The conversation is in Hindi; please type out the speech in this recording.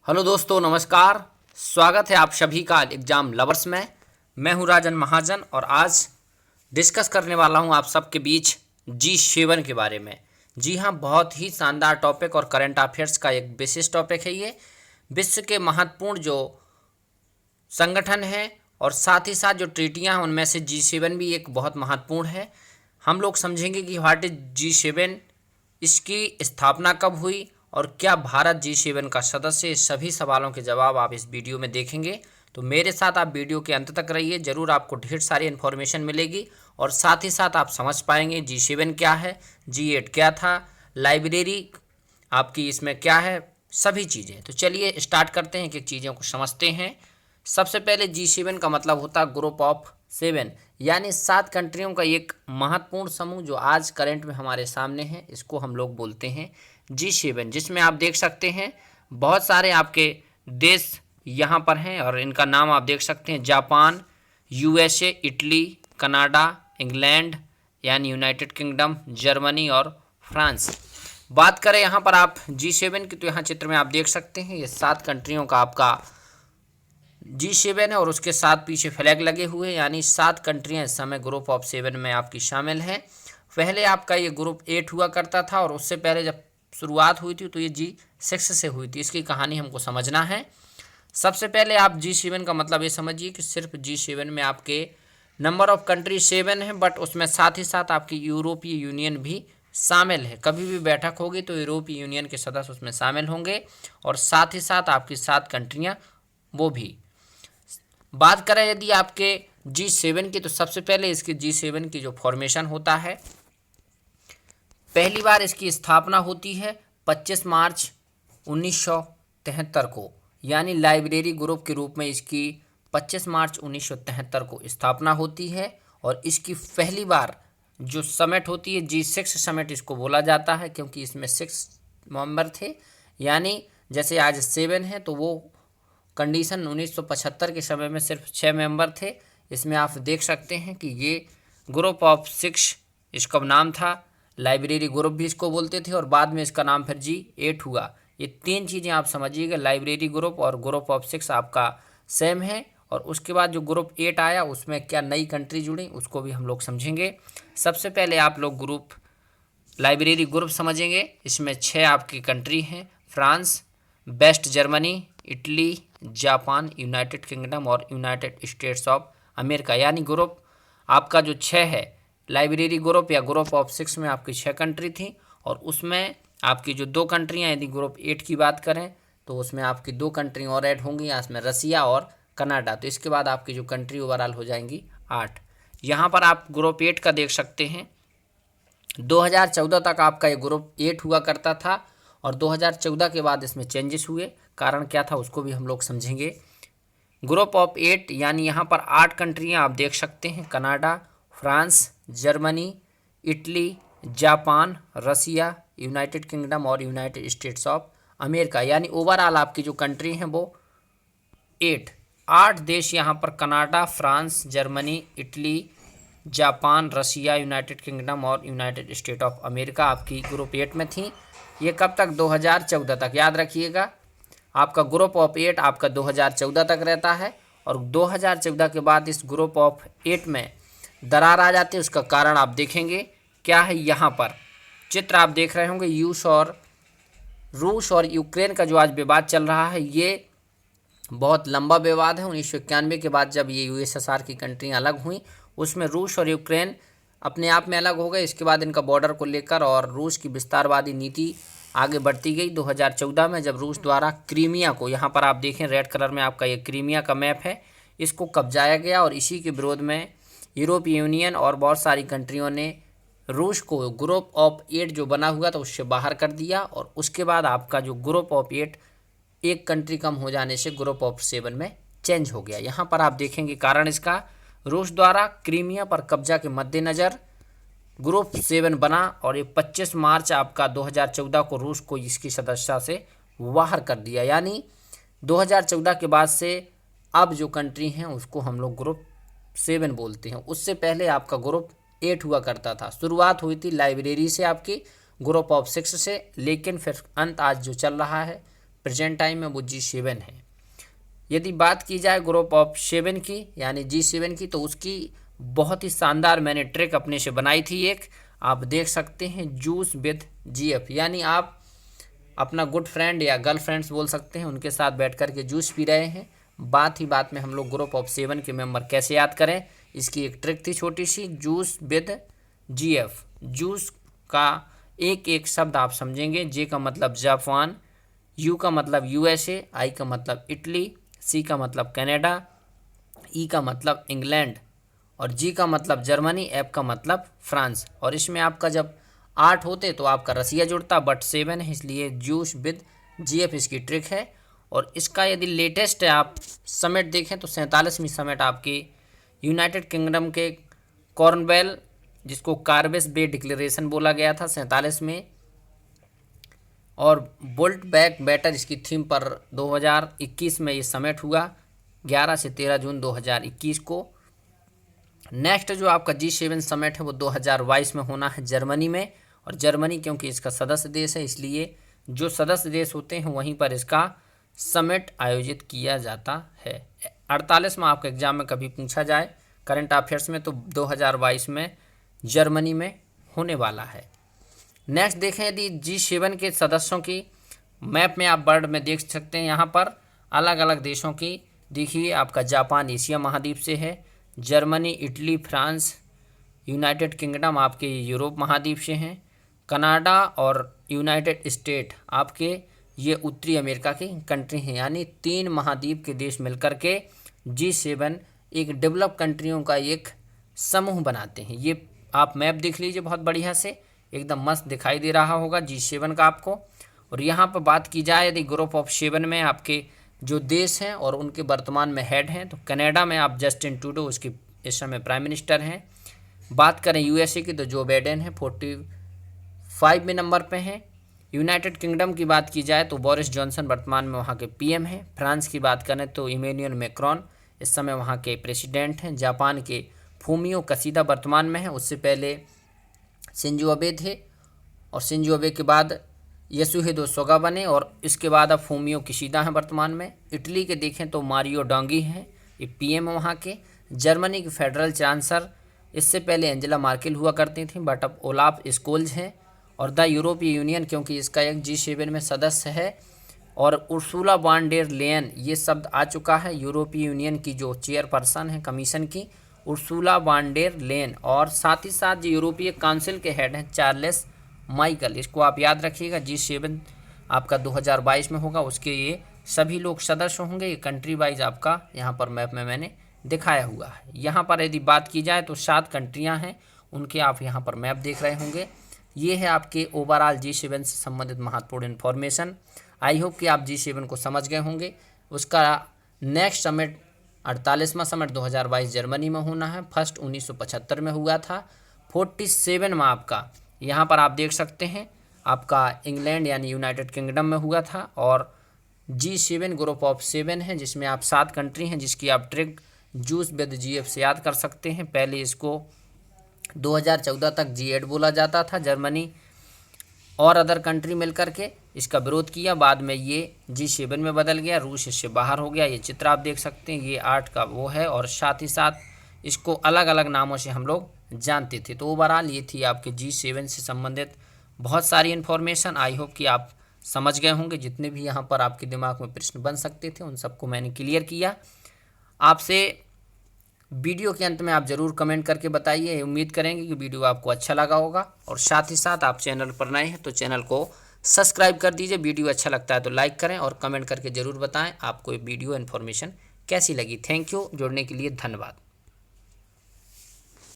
हेलो दोस्तों, नमस्कार। स्वागत है आप सभी का एग्ज़ाम लवर्स में। मैं हूं राजन महाजन और आज डिस्कस करने वाला हूं आप सबके बीच G7 के बारे में। जी हां, बहुत ही शानदार टॉपिक और करंट अफेयर्स का एक विशेष टॉपिक है। ये विश्व के महत्वपूर्ण जो संगठन है और साथ ही साथ जो ट्रीटियां हैं उनमें से G7 भी एक बहुत महत्वपूर्ण है। हम लोग समझेंगे कि व्हाट इज G7, इसकी स्थापना कब हुई और क्या भारत G7 का सदस्य है। सभी सवालों के जवाब आप इस वीडियो में देखेंगे, तो मेरे साथ आप वीडियो के अंत तक रहिए। ज़रूर आपको ढेर सारी इन्फॉर्मेशन मिलेगी और साथ ही साथ आप समझ पाएंगे G7 क्या है, G8 क्या था, लाइब्रेरी आपकी इसमें क्या है, सभी चीज़ें। तो चलिए स्टार्ट करते हैं, एक एक चीज़ों को समझते हैं। सबसे पहले G7 का मतलब होता है ग्रुप ऑफ 7, यानी 7 कंट्रियों का एक महत्वपूर्ण समूह जो आज करंट में हमारे सामने है। इसको हम लोग बोलते हैं G7, जिसमें आप देख सकते हैं बहुत सारे आपके देश यहाँ पर हैं और इनका नाम आप देख सकते हैं: Japan, USA, Italy, Canada, England यानी यूनाइटेड किंगडम, जर्मनी और फ्रांस। बात करें यहाँ पर आप G7 की, तो यहाँ चित्र में आप देख सकते हैं ये 7 कंट्रियों का आपका G7 है और उसके साथ पीछे फ्लैग लगे हुए हैं, यानी 7 कंट्रियाँ इस समय ग्रुप ऑफ 7 में आपकी शामिल हैं। पहले आपका ये ग्रुप 8 हुआ करता था और उससे पहले जब शुरुआत हुई थी तो ये G6 से हुई थी। इसकी कहानी हमको समझना है। सबसे पहले आप G7 का मतलब ये समझिए कि सिर्फ G7 में आपके नंबर ऑफ कंट्री 7 है, बट उसमें साथ ही साथ आपकी यूरोपीय यूनियन भी शामिल है। कभी भी बैठक होगी तो यूरोपीय यूनियन के सदस्य उसमें शामिल होंगे और साथ ही साथ आपकी 7 कंट्रियाँ वो भी। बात करें यदि आपके G7 की, तो सबसे पहले इसकी G7 की जो फॉर्मेशन होता है, पहली बार इसकी स्थापना होती है 25 मार्च 1973 को, यानी लाइब्रेरी ग्रुप के रूप में इसकी 25 मार्च 1973 को स्थापना होती है। और इसकी पहली बार जो समिट होती है G6 समिट इसको बोला जाता है, क्योंकि इसमें 6 मेंबर थे। यानी जैसे आज 7 है तो वो कंडीशन 1975 के समय में सिर्फ 6 मेंबर थे। इसमें आप देख सकते हैं कि ये ग्रुप ऑफ 6 इसका नाम था, लाइब्रेरी ग्रुप भी इसको बोलते थे और बाद में इसका नाम फिर G8 हुआ। ये 3 चीज़ें आप समझिएगा, लाइब्रेरी ग्रुप और ग्रुप ऑफ 6 आपका सेम है। और उसके बाद जो ग्रुप 8 आया उसमें क्या नई कंट्री जुड़ी उसको भी हम लोग समझेंगे। सबसे पहले आप लोग ग्रुप लाइब्रेरी ग्रुप समझेंगे। इसमें 6 आपकी कंट्री हैं: France, West Germany, Italy, Japan, United Kingdom और यूनाइटेड स्टेट्स ऑफ अमेरिका। यानी ग्रुप आपका जो 6 है, लाइब्रेरी ग्रुप या ग्रुप ऑफ 6 में आपकी 6 कंट्री थी और उसमें आपकी जो 2 कंट्रियाँ, यदि ग्रुप 8 की बात करें तो उसमें आपकी 2 कंट्री और ऐड होंगी, इसमें रसिया और कनाडा। तो इसके बाद आपकी जो कंट्री ओवरऑल हो जाएंगी 8। यहाँ पर आप ग्रुप 8 का देख सकते हैं, 2014 तक आपका ये ग्रुप 8 हुआ करता था और 2014 के बाद इसमें चेंजेस हुए। कारण क्या था उसको भी हम लोग समझेंगे। ग्रुप ऑफ 8 यानी यहाँ पर 8 कंट्रियाँ आप देख सकते हैं: Canada, France, Germany, Italy, Japan, Russia, United Kingdom और यूनाइटेड स्टेट्स ऑफ अमेरिका। यानी ओवरऑल आपकी जो कंट्री हैं वो 8 देश यहाँ पर Canada, France, Germany, Italy, Japan, Russia, United Kingdom और यूनाइटेड स्टेट ऑफ अमेरिका आपकी ग्रुप 8 में थी। ये कब तक? 2014 तक। याद रखिएगा, आपका ग्रुप ऑफ 8 आपका 2014 तक रहता है और 2014 के बाद इस ग्रुप ऑफ 8 में दरार आ जाती है। उसका कारण आप देखेंगे क्या है। यहाँ पर चित्र आप देख रहे होंगे, रूस और यूक्रेन का जो आज विवाद चल रहा है, ये बहुत लंबा विवाद है। 1991 के बाद जब ये USSR की कंट्रियाँ अलग हुई, उसमें रूस और यूक्रेन अपने आप में अलग हो गए। इसके बाद इनका बॉर्डर को लेकर और रूस की विस्तारवादी नीति आगे बढ़ती गई। 2014 में जब रूस द्वारा क्रीमिया को, यहाँ पर आप देखें रेड कलर में आपका ये क्रीमिया का मैप है, इसको कब्जाया गया और इसी के विरोध में यूरोपीय यूनियन और बहुत सारी कंट्रियों ने रूस को ग्रुप ऑफ 8 जो बना हुआ था उससे बाहर कर दिया। और उसके बाद आपका जो ग्रुप ऑफ 8 एक कंट्री कम हो जाने से ग्रुप ऑफ 7 में चेंज हो गया। यहाँ पर आप देखेंगे कारण इसका, रूस द्वारा क्रीमिया पर कब्जा के मद्देनज़र ग्रुप 7 बना और ये 25 मार्च आपका 2014 को रूस को इसकी सदस्यता से बाहर कर दिया। यानी 2014 के बाद से अब जो कंट्री हैं उसको हम लोग ग्रुप 7 बोलते हैं। उससे पहले आपका ग्रुप 8 हुआ करता था। शुरुआत हुई थी लाइब्रेरी से, आपकी ग्रुप ऑफ 6 से, लेकिन फिर अंत आज जो चल रहा है प्रेजेंट टाइम में वो G7 है। यदि बात की जाए ग्रुप ऑफ 7 की यानी G7 की, तो उसकी बहुत ही शानदार मैंने ट्रिक अपने से बनाई थी एक, आप देख सकते हैं, जूस विद GF, यानी आप अपना गुड फ्रेंड या गर्ल फ्रेंड्स बोल सकते हैं, उनके साथ बैठ कर के जूस पी रहे हैं। बात ही बात में हम लोग ग्रुप ऑफ 7 के मेंबर कैसे याद करें, इसकी एक ट्रिक थी छोटी सी, जूस विद GF। जूस का एक एक शब्द आप समझेंगे। J का मतलब जापान, U का मतलब USA, I का मतलब इटली, C का मतलब कनाडा, E का मतलब इंग्लैंड और G का मतलब जर्मनी, F का मतलब फ्रांस। और इसमें आपका जब 8 होते तो आपका रसिया जुड़ता, बट 7 है इसलिए जूस विद GF इसकी ट्रिक है। और इसका यदि लेटेस्ट आप समिट देखें तो 47वीं समिट आपकी यूनाइटेड किंगडम के कॉर्नवेल, जिसको कार्बेस बे डिक्लेरेशन बोला गया था 47 में, और बुल्ट बैक बेटर इसकी थीम पर 2021 में ये समिट हुआ 11 से 13 जून 2021 को। नेक्स्ट जो आपका G7 समिट है वो 2022 में होना है जर्मनी में, और जर्मनी क्योंकि इसका सदस्य देश है इसलिए जो सदस्य देश होते हैं वहीं पर इसका समिट आयोजित किया जाता है। 48 में आपका एग्जाम में कभी पूछा जाए करंट अफेयर्स में तो 2022 में जर्मनी में होने वाला है। नेक्स्ट देखें, यदि G7 के सदस्यों की मैप में आप वर्ल्ड में देख सकते हैं, यहाँ पर अलग अलग देशों की देखिए, आपका जापान एशिया महाद्वीप से है, Germany, Italy, France, United kingdom आपके यूरोप महाद्वीप से हैं, कनाडा और यूनाइटेड स्टेट आपके ये उत्तरी अमेरिका की कंट्री हैं। यानी 3 महाद्वीप के देश मिलकर के G7 एक डेवलप कंट्रियों का एक समूह बनाते हैं। ये आप मैप देख लीजिए, बहुत बढ़िया से एकदम मस्त दिखाई दे रहा होगा G7 का आपको। और यहाँ पर बात की जाए यदि ग्रुप ऑफ 7 में आपके जो देश हैं और उनके वर्तमान में हेड हैं, तो कनाडा में आप जस्टिन ट्रूडो उसके इस समय प्राइम मिनिस्टर हैं। बात करें USA की तो जो बाइडेन है 45वें नंबर पे हैं। यूनाइटेड किंगडम की बात की जाए तो बोरिस जॉनसन वर्तमान में वहाँ के PM हैं। फ्रांस की बात करें तो इमैनुअल मैक्रोन इस समय वहाँ के प्रेसिडेंट हैं। जापान के फूमियो कसीदा वर्तमान में है, उससे पहले शिंजो अबे थे, और शिंजो अबे के बाद यसुहिदो सोगा बने, और इसके बाद अब फूमियो किशिदा हैं वर्तमान में। इटली के देखें तो मारियो डोंगी हैं, ये PM वहाँ के। जर्मनी के फेडरल चांसलर इससे पहले एंजेला मार्केल हुआ करती थी, बट अब ओलाफ स्कोल्ज हैं। और द यूरोपीय यूनियन क्योंकि इसका एक G7 में सदस्य है, और उर्सुला वॉन डेर लेयन ये शब्द आ चुका है, यूरोपीय यूनियन की जो चेयरपर्सन है कमीशन की, उर्सुला वॉन डेर लेयन। और साथ ही साथ जो यूरोपीय काउंसिल के हेड हैं चार्ल्स माइकल, इसको आप याद रखिएगा। G7 आपका 2022 में होगा, उसके ये सभी लोग सदस्य होंगे। ये कंट्री वाइज आपका यहाँ पर मैप में मैंने दिखाया हुआ है। यहाँ पर यदि बात की जाए तो 7 कंट्रियाँ हैं, उनके आप यहाँ पर मैप देख रहे होंगे। ये है आपके ओवरऑल G7 से संबंधित महत्वपूर्ण इन्फॉर्मेशन। आई होप कि आप G7 को समझ गए होंगे। उसका नेक्स्ट समिट 48वां समिट 2022 जर्मनी में होना है। फर्स्ट 1975 में हुआ था। 47 में आपका यहाँ पर आप देख सकते हैं आपका इंग्लैंड यानी यूनाइटेड किंगडम में हुआ था। और G7 ग्रुप ऑफ 7 है, जिसमें आप 7 कंट्री हैं, जिसकी आप ट्रिक जूस विद GF से याद कर सकते हैं। पहले इसको 2014 तक G8 बोला जाता था। जर्मनी और अदर कंट्री मिलकर के इसका विरोध किया, बाद में ये G7 में बदल गया, रूस इससे बाहर हो गया। ये चित्र आप देख सकते हैं, ये 8 का वो है, और साथ ही साथ इसको अलग अलग नामों से हम लोग जानते थे। तो ओवरऑल ये थी आपके G7 से संबंधित बहुत सारी इन्फॉर्मेशन। आई होप कि आप समझ गए होंगे। जितने भी यहाँ पर आपके दिमाग में प्रश्न बन सकते थे उन सबको मैंने क्लियर किया। आपसे वीडियो के अंत में आप ज़रूर कमेंट करके बताइए। उम्मीद करेंगे कि वीडियो आपको अच्छा लगा होगा, और साथ ही साथ आप चैनल पर नए हैं तो चैनल को सब्सक्राइब कर दीजिए। वीडियो अच्छा लगता है तो लाइक करें, और कमेंट करके ज़रूर बताएं आपको ये वीडियो इन्फॉर्मेशन कैसी लगी। थैंक यू, जुड़ने के लिए धन्यवाद।